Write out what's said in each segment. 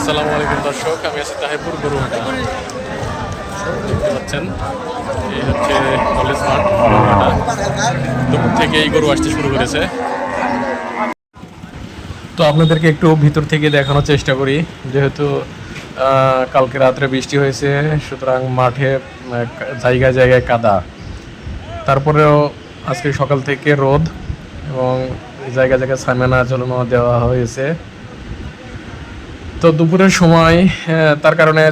আসসালামু আলাইকুম দর্শক, আমি আছি তাহিরপুর গরুহাটা। দেখতে পাচ্ছেন এই হচ্ছে কলেজ মাঠ গরুহাটা। দুপুর থেকে এই গরু আসতে শুরু করেছে। তো আপনাদেরকে একটু ভিতর থেকে দেখানোর চেষ্টা করি, যেহেতু কালকে রাত্রে বৃষ্টি হয়েছে, সুতরাং মাঠে জায়গায় জায়গায় কাদা। তারপরেও আজকে সকাল থেকে রোদ এবং জায়গায় জায়গায় সামেনা ঝোলানো দেওয়া হয়েছে। তো দুপুরের সময় তার কারণে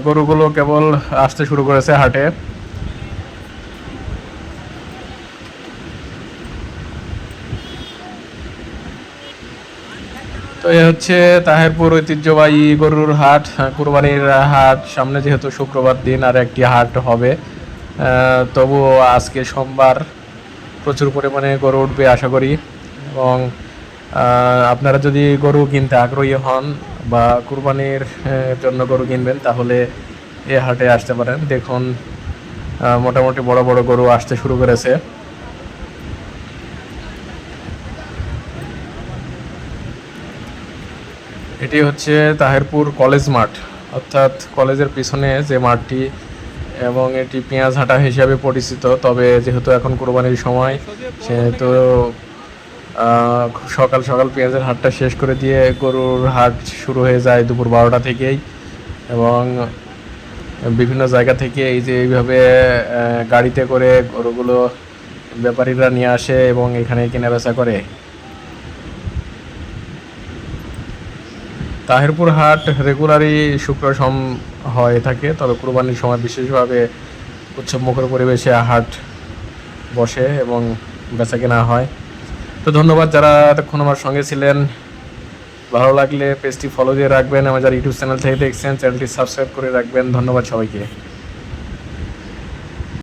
গরুগুলো কেবল আসতে শুরু করেছে হাটে। তো এ হচ্ছে তাহিরপুর ঐতিহ্যবাহী গরুর হাট, কুরবানির হাট। সামনে যেহেতু শুক্রবার দিন আর একটি হাট হবে, তবুও আজকে সোমবার প্রচুর পরিমাণে গরু উঠবে আশা করি। এবং আপনারা যদি গরু কিনতে আগ্রহী হন বা কুরবানির জন্য গরু কিনবেন, তাহলে এ হাটে আসতে পারেন। দেখুন মোটামুটি বড় বড় গরু আসতে শুরু করেছে। এটি হচ্ছে তাহিরপুর কলেজ মাঠ, অর্থাৎ কলেজের পিছনে যে মাঠটি, এবং এটি পেঁয়াজ হাটা হিসাবে পরিচিত। তবে যেহেতু এখন কুরবানির সময়, সেহেতু সকাল সকাল পেঁয়াজের হাটটা শেষ করে দিয়ে গরুর হাট শুরু হয়ে যায় দুপুর 12টা থেকেই। এবং বিভিন্ন জায়গা থেকে এই যে এইভাবে গাড়িতে করে গরুগুলো ব্যাপারীরা নিয়ে আসে এবং এখানে কেনাবেচা করে। তাহিরপুর হাট রেগুলারই শুক্র সোম হয়ে থাকে, তবে কুরবানির সময় বিশেষভাবে উৎসবমুখর পরিবেশে হাট বসে এবং বেচা কেনা হয়। তো ধন্যবাদ যারা এতক্ষণ আমার সঙ্গে ছিলেন। ভালো লাগলে পেজটি ফলো দিয়ে রাখবেন। আমার যারা ইউটিউব চ্যানেল থেকে দেখছেন, চ্যানেলটি সাবস্ক্রাইব করে রাখবেন। ধন্যবাদ সবাইকে।